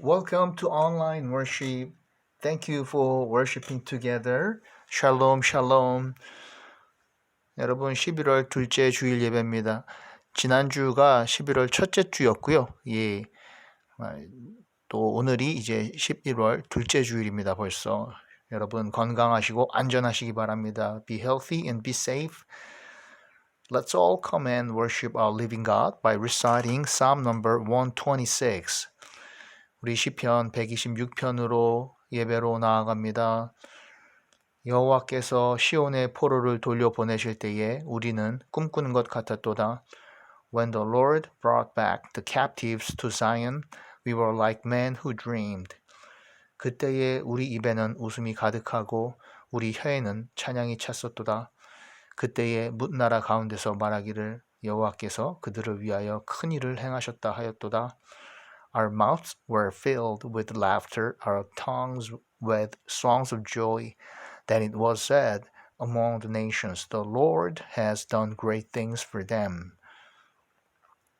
Welcome to online worship. Thank you for worshiping together. 샬롬, 샬롬. 여러분, 11월 둘째 주일 예배입니다. 지난주가 11월 첫째 주였고요. 예. 또 오늘이 이제 11월 둘째 주일입니다. 벌써. 여러분 건강하시고 안전하시기 바랍니다. Be healthy and be safe. Let's all come and worship our living God by reciting Psalm number 126. 우리 시편 126편으로 예배로 나아갑니다. 여호와께서 시온의 포로를 돌려보내실 때에 우리는 꿈꾸는 것 같았도다. When the Lord brought back the captives to Zion, we were like men who dreamed. 그때에 우리 입에는 웃음이 가득하고 우리 혀에는 찬양이 찼었도다. 그때에 뭇나라 가운데서 말하기를 여호와께서 그들을 위하여 큰 일을 행하셨다 하였도다. Our mouths were filled with laughter, our tongues with songs of joy. Then it was said among the nations, The Lord has done great things for them.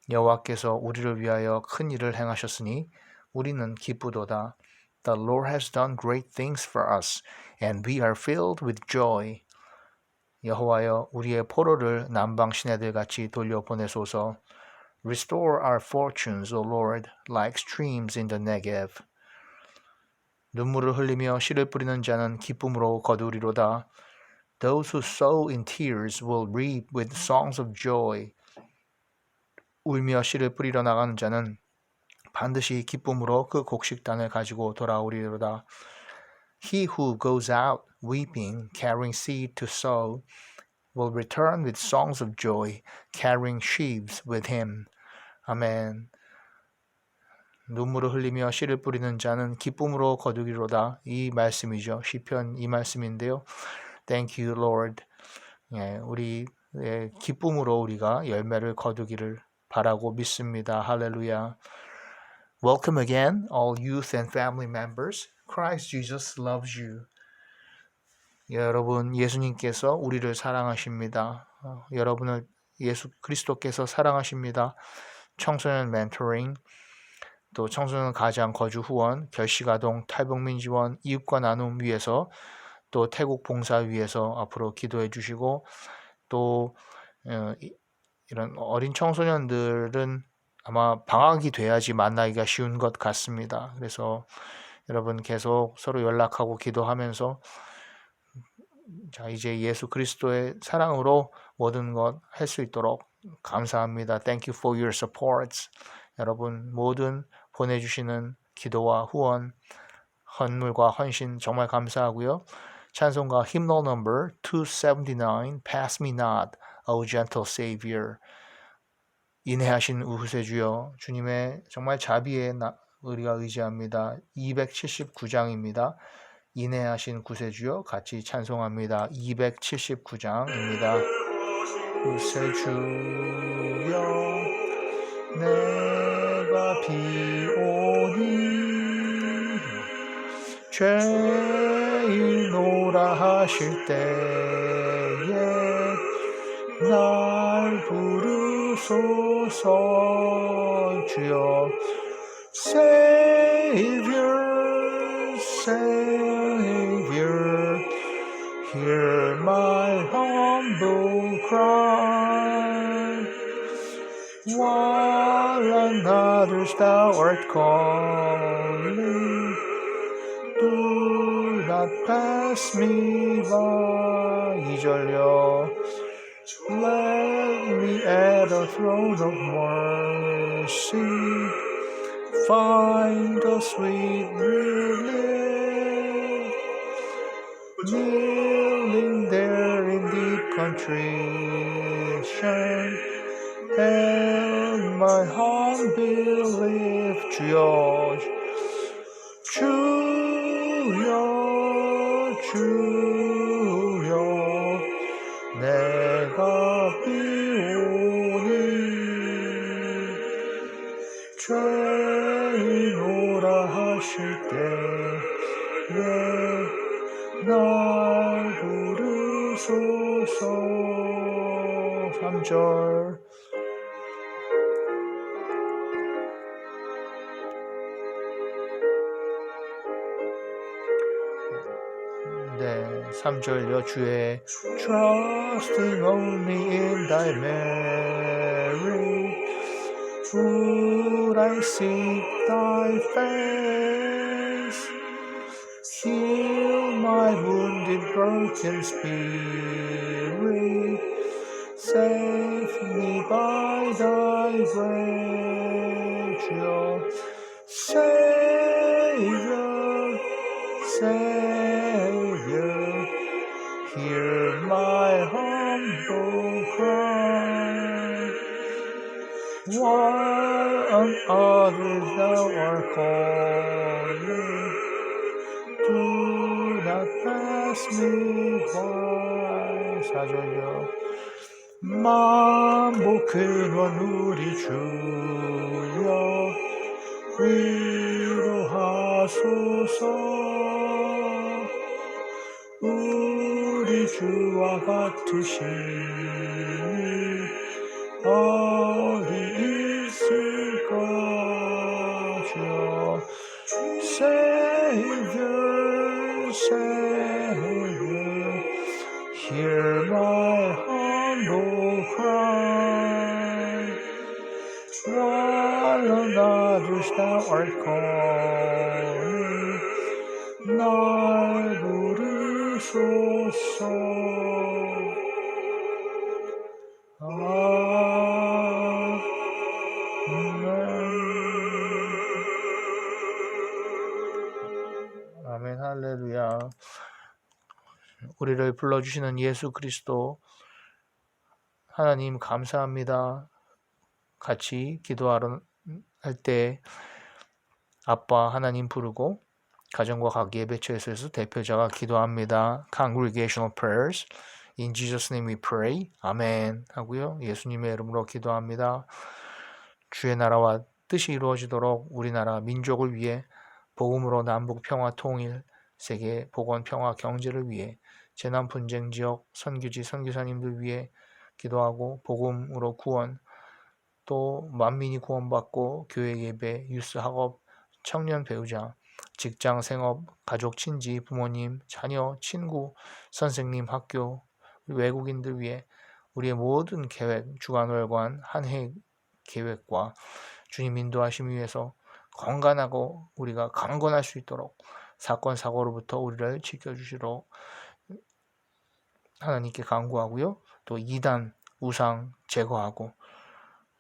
여호와께서 우리를 위하여 큰 일을 행하셨으니 우리는 기쁘도다. The Lord has done great things for us, and we are filled with joy. 여호와여 우리의 포로를 남방 시내들 같이 돌려보내소서. Restore our fortunes, O Lord, like streams in the Negev. 눈물을 흘리며 씨를 뿌리는 자는 기쁨으로 거두리로다. Those who sow in tears will reap with songs of joy. 울며 씨를 뿌리러 나가는 자는 반드시 기쁨으로 그 곡식단을 가지고 돌아오리로다. He who goes out weeping, carrying seed to sow, will return with songs of joy, carrying sheaves with him. 아멘. 눈물을 흘리며 씨를 뿌리는 자는 기쁨으로 거두기로다. 이 말씀이죠. 시편 이 말씀인데요. Thank you, Lord. 예, 우리 기쁨으로 우리가 열매를 거두기를 바라고 믿습니다. 할렐루야. Welcome again, all youth and family members. Christ Jesus loves you. 여러분, 예수님께서 우리를 사랑하십니다. 여러분을 예수 그리스도께서 사랑하십니다. 청소년 멘토링, 또 청소년 가장 거주 후원, 결식아동 탈북민 지원, 이웃과 나눔 위해서 또 태국 봉사 위해서 앞으로 기도해 주시고 또 이런 어린 청소년들은 아마 방학이 돼야지 만나기가 쉬운 것 같습니다. 그래서 여러분 계속 서로 연락하고 기도하면서 자 이제 예수 그리스도의 사랑으로 모든 것 할 수 있도록 감사합니다. Thank you for your supports. 여러분 모든 보내주시는 기도와 후원, 헌물과 헌신 정말 감사하고요. 찬송가 hymnal number 279, Pass me not, O gentle Savior. 인내하신 우후세주여, 주님의 정말 자비에 우리가 의지합니다. 279장입니다. 인내하신 구세주여 같이 찬송합니다. 279장입니다. 구세주여 내가 비오니 죄인노라 하실 때에 날 부르소서 주여 Savior, Savior, hear my humble cry. While on others thou art calling, do not pass me by. 2절요. Let me at the throne of mercy find a sweet relief, kneeling there in deep contrition, and my unbelief. 주여, 주여, 주여, 내가 비오니 죄인오라 하실 때에 날 부르소서. 3절 3절 여주에 Trusting only in thy merit would I seek thy face Heal my wounded broken spirit Save me by thy grace Savior, Savior, hear my humble cry. While on others thou art calling, do not pass me by. 4절요. 만복 근원 우리 주여 위로하소서 우리 주와 같으시니 어디 있을까 주여 Savior, Savior Hear my humble cry While on others thou art calling 날 부르소서 아멘 할렐루야 우리를 불러주시는 예수 그리스도 하나님 감사합니다. 같이 기도하러 할 때 아빠 하나님 부르고 가정과 각 예배처에서 대표자가 기도합니다. Congregational prayers. In Jesus' name we pray. 아멘 하고요. 예수님의 이름으로 기도합니다. 주의 나라와 뜻이 이루어지도록 우리나라 민족을 위해 복음으로 남북 평화 통일, 세계 복원 평화 경제를 위해 재난 분쟁 지역 선교지 선교사님들 위해 기도하고 복음으로 구원 또 만민이 구원받고 교회 예배, 유스 학업, 청년 배우자, 직장 생업, 가족 친지, 부모님, 자녀, 친구, 선생님, 학교, 외국인들 위해 우리의 모든 계획, 주간월관, 한 해 계획과 주님 인도하심 위해서 건강하고 우리가 강건할 수 있도록 사건 사고로부터 우리를 지켜주시도록 하나님께 간구하고요. 또 이단, 우상 제거하고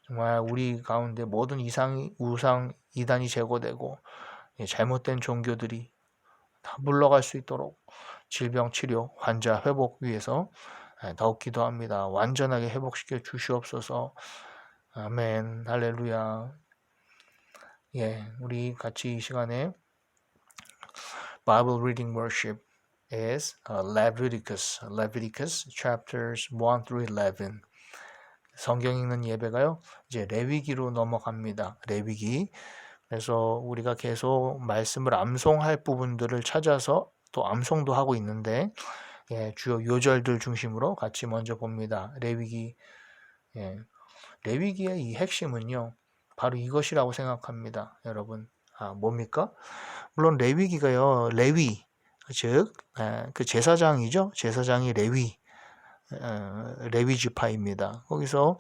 정말 우리 가운데 모든 우상, 이단이 제거되고 잘못된 종교들이 다 물러갈 수 있도록 질병 치료, 환자 회복 위해서 더욱 기도합니다. 완전하게 회복시켜 주시옵소서. 아멘, 할렐루야. 우리 같이 이 시간에 Bible reading worship is Leviticus chapters 1 through 11. 성경 읽는 예배가요. 이제 레위기로 넘어갑니다. 레위기. 그래서 우리가 계속 말씀을 암송할 부분들을 찾아서 또 암송도 하고 있는데 주요 요절들 중심으로 같이 먼저 봅니다. 레위기. 레위기의 이 핵심은요. 바로 이것이라고 생각합니다. 여러분. 뭡니까? 물론 레위기가요. 레위 즉 그 제사장이죠. 제사장이 레위 지파입니다. 거기서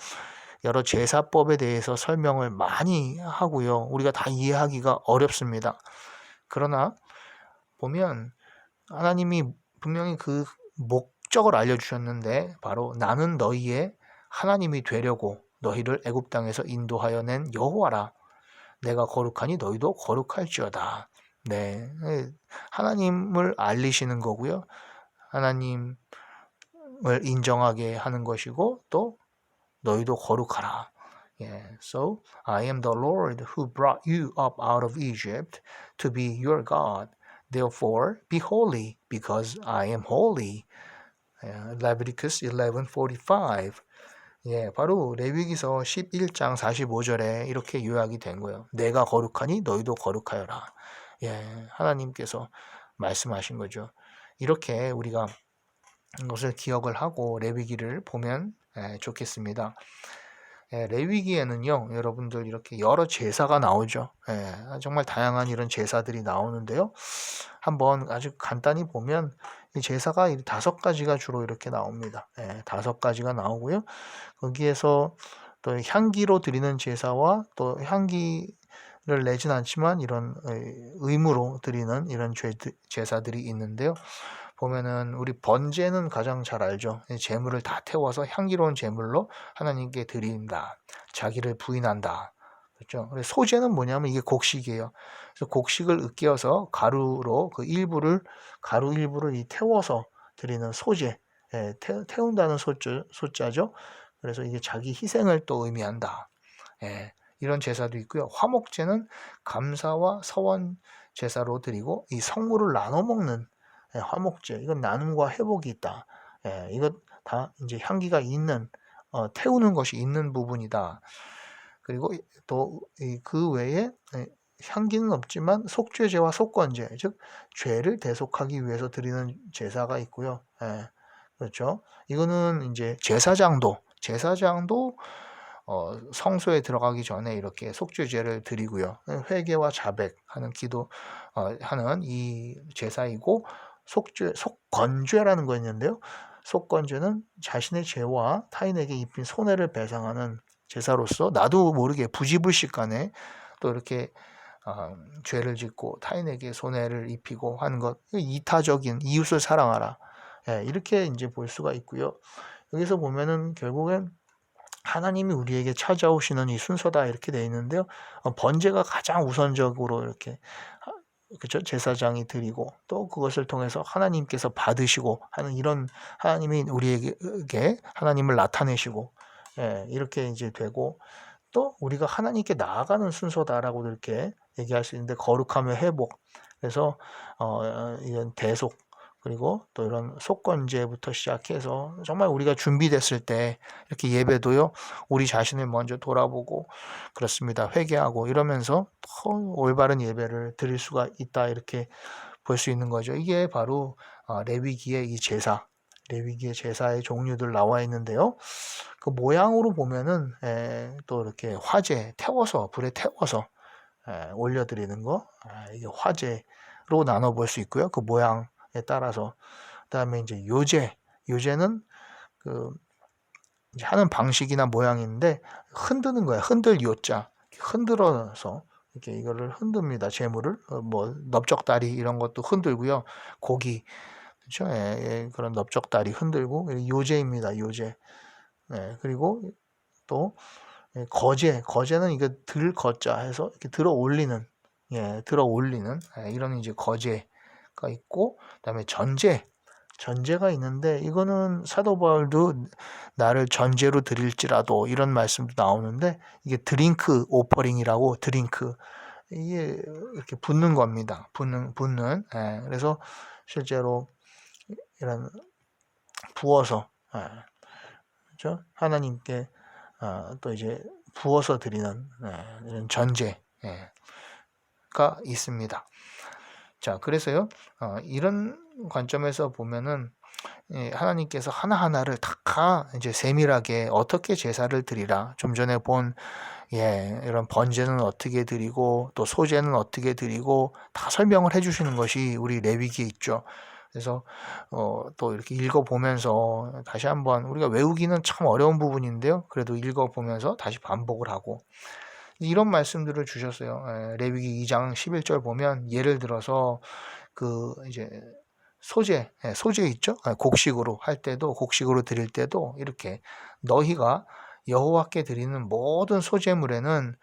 여러 제사법에 대해서 설명을 많이 하고요. 우리가 다 이해하기가 어렵습니다. 그러나 보면 하나님이 분명히 그 목적을 알려주셨는데 바로 나는 너희의 하나님이 되려고 너희를 애굽 땅에서 인도하여 낸 여호와라. 내가 거룩하니 너희도 거룩할지어다. 네, 하나님을 알리시는 거고요. 하나님을 인정하게 하는 것이고 또 너희도 거룩하라. So I am the Lord who brought you up out of Egypt to be your God. Therefore be holy because I am holy. Leviticus 11:45. 바로 레위기서 11장 45절에 이렇게 요약이 된 거예요. 내가 거룩하니 너희도 거룩하여라. 하나님께서 말씀하신 거죠. 이렇게 우리가 이것을 기억을 하고 레위기를 보면 좋겠습니다. 레위기에는요, 여러분들 이렇게 여러 제사가 나오죠. 정말 다양한 이런 제사들이 나오는데요. 한번 아주 간단히 보면 이 제사가 5가지가 주로 이렇게 나옵니다. 5가지가 나오고요. 거기에서 또 향기로 드리는 제사와 또 향기를 내진 않지만 이런 의무로 드리는 이런 제사들이 있는데요. 보면은 우리 번제는 가장 잘 알죠. 제물을 다 태워서 향기로운 제물로 하나님께 드린다. 자기를 부인한다. 그렇죠. 그래서 소제는 뭐냐면 이게 곡식이에요. 그래서 곡식을 으깨어서 가루 일부를 태워서 드리는 소제. 태운다는 소자죠. 그래서 이게 자기 희생을 또 의미한다. 이런 제사도 있고요. 화목제는 감사와 서원 제사로 드리고 이 성물을 나눠 먹는 화목제. 이건 나눔과 회복이 있다. 이것 다 이제 향기가 있는 태우는 것이 있는 부분이다. 그리고 또 그 외에 향기는 없지만 속죄제와 속건제, 즉 죄를 대속하기 위해서 드리는 제사가 있고요. 그렇죠. 이거는 이제 제사장도 성소에 들어가기 전에 이렇게 속죄제를 드리고요. 회개와 자백하는 하는 이 제사이고 속건죄라는 거 있는데요. 속건죄는 자신의 죄와 타인에게 입힌 손해를 배상하는 제사로서 나도 모르게 부지불식간에 또 이렇게 죄를 짓고 타인에게 손해를 입히고 하는 것, 이타적인 이웃을 사랑하라. 이렇게 이제 볼 수가 있고요. 여기서 보면은 결국엔 하나님이 우리에게 찾아오시는 이 순서다 이렇게 되어 있는데요. 번제가 가장 우선적으로 이렇게 그렇죠? 제사장이 드리고 또 그것을 통해서 하나님께서 받으시고 하는 이런 하나님이 우리에게 하나님을 나타내시고 이렇게 이제 되고 또 우리가 하나님께 나아가는 순서다라고 이렇게 얘기할 수 있는데 거룩함의 회복 그래서 이런 대속 그리고 또 이런 속건제부터 시작해서 정말 우리가 준비됐을 때 이렇게 예배도요 우리 자신을 먼저 돌아보고 그렇습니다 회개하고 이러면서 더 올바른 예배를 드릴 수가 있다 이렇게 볼 수 있는 거죠. 이게 바로 레위기의 이 레위기의 제사의 종류들 나와 있는데요. 그 모양으로 보면은 또 이렇게 불에 태워서 올려드리는 거 이게 화제로 나눠 볼 수 있고요. 그 모양에 따라서 그다음에 이제 요제는 그 이제 하는 방식이나 모양인데 흔드는 거예요. 흔들 요자 흔들어서 이렇게 이거를 흔듭니다. 재물을 뭐 넓적다리 이런 것도 흔들고요. 고기 그렇죠? 그런 넓적다리 흔들고 요제입니다. 요제. 그리고 또 거제는 이거 들거자 해서 이렇게 들어 올리는 이런 이제 거제가 있고 그다음에 전제가 있는데 이거는 사도 바울도 나를 전제로 드릴지라도 이런 말씀도 나오는데 이게 드링크 오퍼링이라고 이게 이렇게 붓는 겁니다. 붓는 그래서 실제로 이런 부어서 그렇죠? 하나님께 또 이제 부어서 드리는 이런 전제가 있습니다. 자, 그래서요 이런 관점에서 보면은 하나님께서 하나하나를 다 이제 세밀하게 어떻게 제사를 드리라 좀 전에 본 이런 번제는 어떻게 드리고 또 소제는 어떻게 드리고 다 설명을 해주시는 것이 우리 레위기에 있죠. 그래서 또 이렇게 읽어보면서 다시 한번 우리가 외우기는 참 어려운 부분인데요. 그래도 읽어보면서 다시 반복을 하고 이런 말씀들을 주셨어요. 레위기 2장 11절 보면 예를 들어서 그 이제 소제 있죠. 곡식으로 드릴 때도 이렇게 너희가 여호와께 드리는 모든 소제물에는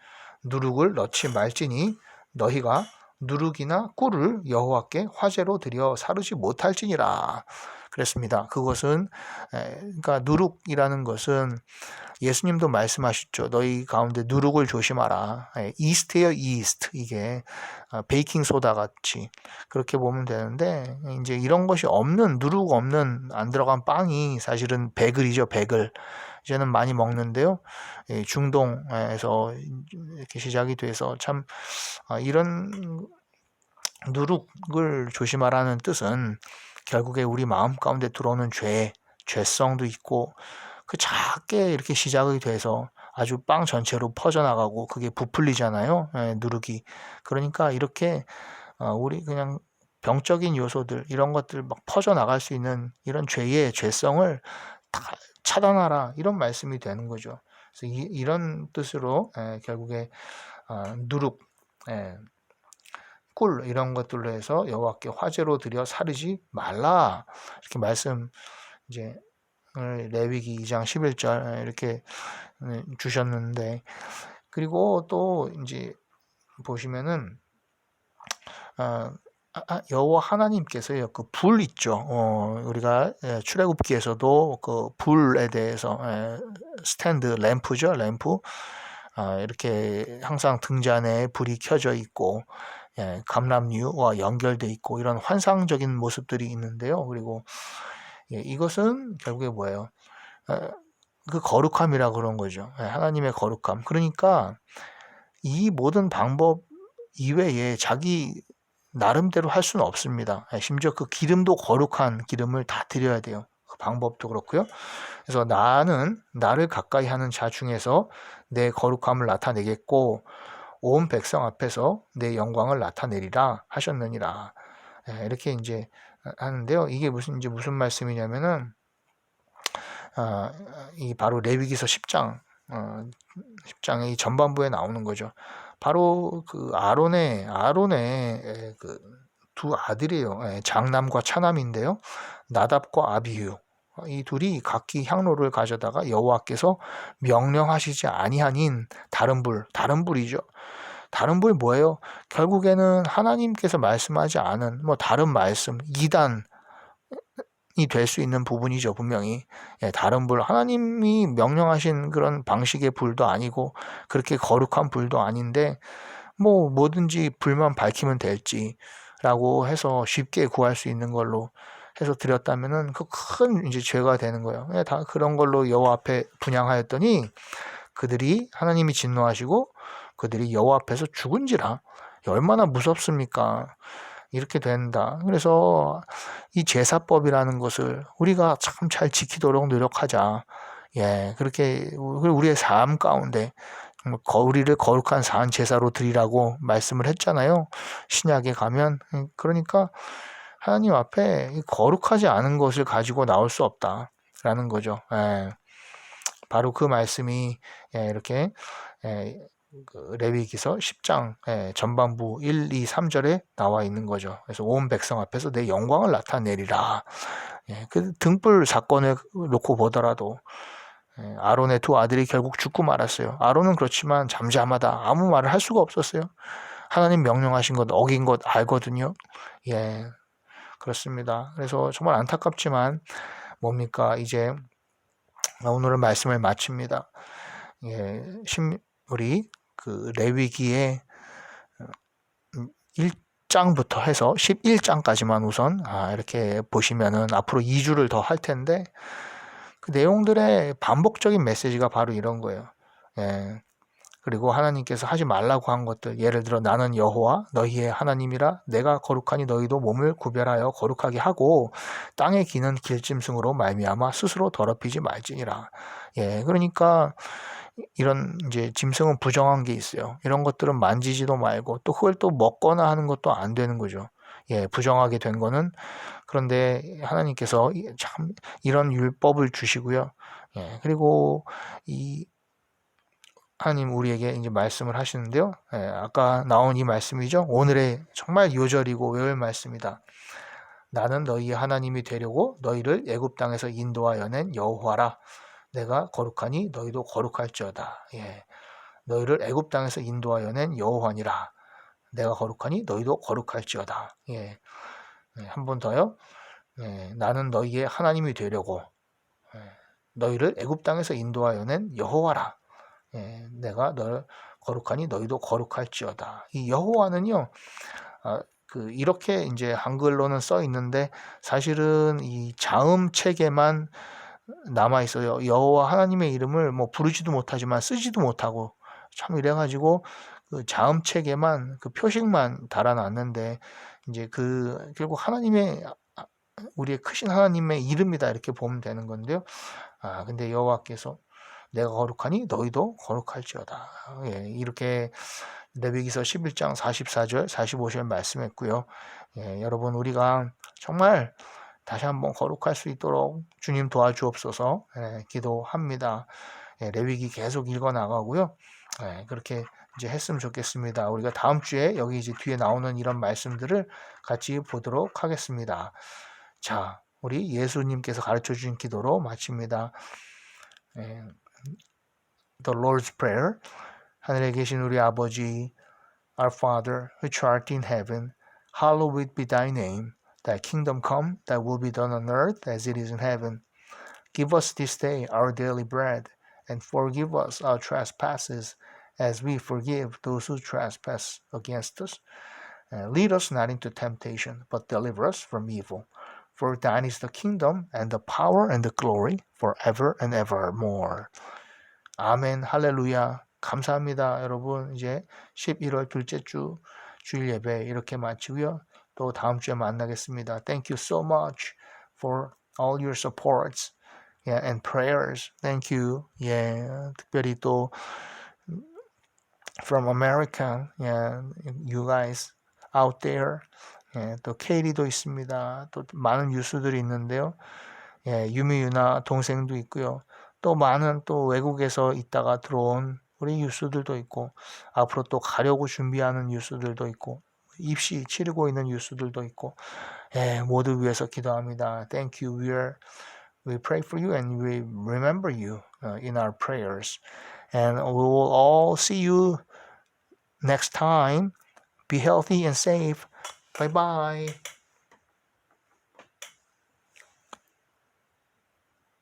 누룩을 넣지 말지니 너희가 누룩이나 꿀을 여호와께 화제로 드려 사르지 못할지니라 그랬습니다. 그것은 그러니까 누룩이라는 것은 예수님도 말씀하셨죠. 너희 가운데 누룩을 조심하라. 이스트예요, 이스트. 이게 베이킹 소다 같이 그렇게 보면 되는데 이제 이런 것이 없는 누룩 없는 안 들어간 빵이 사실은 베글이죠, 베글. 이제는 많이 먹는데요. 중동에서 이렇게 시작이 돼서 참 이런 누룩을 조심하라는 뜻은 결국에 우리 마음 가운데 들어오는 죄성도 있고 그 작게 이렇게 시작이 돼서 아주 빵 전체로 퍼져나가고 그게 부풀리잖아요. 누룩이. 그러니까 이렇게 우리 그냥 병적인 요소들 이런 것들 막 퍼져나갈 수 있는 이런 죄의 죄성을 다 차단하라 이런 말씀이 되는 거죠. 그래서 이런 뜻으로 결국에 누룩, 꿀 이런 것들로 해서 여호와께 화제로 드려 사르지 말라 이렇게 말씀 이제 레위기 2장 11절 이렇게 주셨는데 그리고 또 이제 보시면은 여호와 하나님께서요 그 불 있죠. 우리가 출애굽기에서도 그 불에 대해서 스탠드 램프죠 램프 이렇게 항상 등잔에 불이 켜져 있고 감람류와 연결돼 있고 이런 환상적인 모습들이 있는데요. 그리고 이것은 결국에 뭐예요? 그 거룩함이라 그런 거죠. 하나님의 거룩함. 그러니까 이 모든 방법 이외에 자기 나름대로 할 수는 없습니다. 심지어 그 기름도 거룩한 기름을 다 드려야 돼요. 그 방법도 그렇고요. 그래서 나는 나를 가까이 하는 자 중에서 내 거룩함을 나타내겠고 온 백성 앞에서 내 영광을 나타내리라 하셨느니라. 이렇게 이제 하는데요. 이게 무슨 말씀이냐면은 이 바로 레위기서 10장 10장의 이 전반부에 나오는 거죠. 바로 그 아론의 그 두 아들이에요. 장남과 차남인데요. 나답과 아비후 이 둘이 각기 향로를 가져다가 여호와께서 명령하시지 아니하닌 다른 불이죠. 다른 불이 뭐예요? 결국에는 하나님께서 말씀하지 않은 뭐 다른 말씀, 이단이 될 수 있는 부분이죠, 분명히. 다른 불, 하나님이 명령하신 그런 방식의 불도 아니고 그렇게 거룩한 불도 아닌데 뭐 뭐든지 불만 밝히면 될지라고 해서 쉽게 구할 수 있는 걸로 해서 드렸다면은 그 큰 이제 죄가 되는 거예요. 다 그런 걸로 여호와 앞에 분향하였더니 그들이 하나님이 진노하시고 그들이 여호와 앞에서 죽은지라. 얼마나 무섭습니까? 이렇게 된다. 그래서 이 제사법이라는 것을 우리가 참 잘 지키도록 노력하자. 그렇게 우리의 삶 가운데 우리를 거룩한 산 제사로 드리라고 말씀을 했잖아요. 신약에 가면. 그러니까 하나님 앞에 거룩하지 않은 것을 가지고 나올 수 없다라는 거죠. 바로 그 말씀이 이렇게 그 레위기서 10장 전반부 1, 2, 3절에 나와 있는 거죠. 그래서 온 백성 앞에서 내 영광을 나타내리라. 그 등불 사건을 놓고 보더라도 아론의 두 아들이 결국 죽고 말았어요. 아론은 그렇지만 잠잠하다. 아무 말을 할 수가 없었어요. 하나님 명령하신 것 어긴 것 알거든요. 그렇습니다. 그래서 정말 안타깝지만 뭡니까 이제 오늘은 말씀을 마칩니다. 우리 그 레위기의 1장부터 해서 11장까지만 우선 이렇게 보시면은 앞으로 2주를 더 할 텐데 그 내용들의 반복적인 메시지가 바로 이런 거예요. 그리고 하나님께서 하지 말라고 한 것들 예를 들어 나는 여호와 너희의 하나님이라 내가 거룩하니 너희도 몸을 구별하여 거룩하게 하고 땅에 기는 길짐승으로 말미암아 스스로 더럽히지 말지니라. 그러니까 이런 이제 짐승은 부정한 게 있어요. 이런 것들은 만지지도 말고 또 그걸 또 먹거나 하는 것도 안 되는 거죠. 부정하게 된 거는. 그런데 하나님께서 참 이런 율법을 주시고요. 그리고 이 하나님 우리에게 이제 말씀을 하시는데요. 아까 나온 이 말씀이죠. 오늘의 정말 요절이고 외울 말씀이다. 나는 너희의 하나님이 되려고 너희를 애굽 땅에서 인도하여 낸 여호와라. 내가 거룩하니 너희도 거룩할지어다. 너희를 애굽 땅에서 인도하여 낸 여호와니라. 내가 거룩하니 너희도 거룩할지어다. 한 번 더요. 나는 너희의 하나님이 되려고 너희를 애굽 땅에서 인도하여 낸 여호와라. 내가 널 거룩하니 너희도 거룩할지어다. 이 여호와는요. 이렇게 이제 한글로는 써 있는데 사실은 이 자음 책에만 남아 있어요. 여호와 하나님의 이름을 뭐 부르지도 못하지만 쓰지도 못하고 참 이래가지고 그 자음 책에만 그 표식만 달아놨는데 이제 그 결국 하나님의 우리의 크신 하나님의 이름이다 이렇게 보면 되는 건데요. 근데 여호와께서 내가 거룩하니 너희도 거룩할지어다. 예, 이렇게 레위기서 11장 44절, 45절 말씀했고요. 예, 여러분 우리가 정말 다시 한번 거룩할 수 있도록 주님 도와주옵소서 기도합니다. 레위기 계속 읽어 나가고요. 그렇게 이제 했으면 좋겠습니다. 우리가 다음 주에 여기 이제 뒤에 나오는 이런 말씀들을 같이 보도록 하겠습니다. 자, 우리 예수님께서 가르쳐 주신 기도로 마칩니다. The Lord's Prayer. 하늘에 계신 우리 아버지, Our Father, which art in heaven, hallowed be thy name. Thy kingdom come, thy will be done on earth as it is in heaven. Give us this day our daily bread, and forgive us our trespasses, as we forgive those who trespass against us. Lead us not into temptation, but deliver us from evil. For thine is the kingdom, and the power, and the glory, forever and evermore. 아멘, 할렐루야. 감사합니다. 여러분, 이제 11월 둘째 주 주일 예배 이렇게 마치고요. 또 다음 주에 만나겠습니다. Thank you so much for all your supports and prayers. Thank you. 특별히 또 from America, you guys out there. 또 케이리도 있습니다. 또 많은 뉴스들이 있는데요. 유미유나 동생도 있고요. 또 많은 또 외국에서 있다가 들어온 우리 뉴스들도 있고 앞으로 또 가려고 준비하는 뉴스들도 있고 입시 치르고 있는 뉴스들도 있고 모두 위해서 기도합니다. Thank you. We pray for you and we remember you in our prayers. And we will all see you next time. Be healthy and safe. Bye-bye.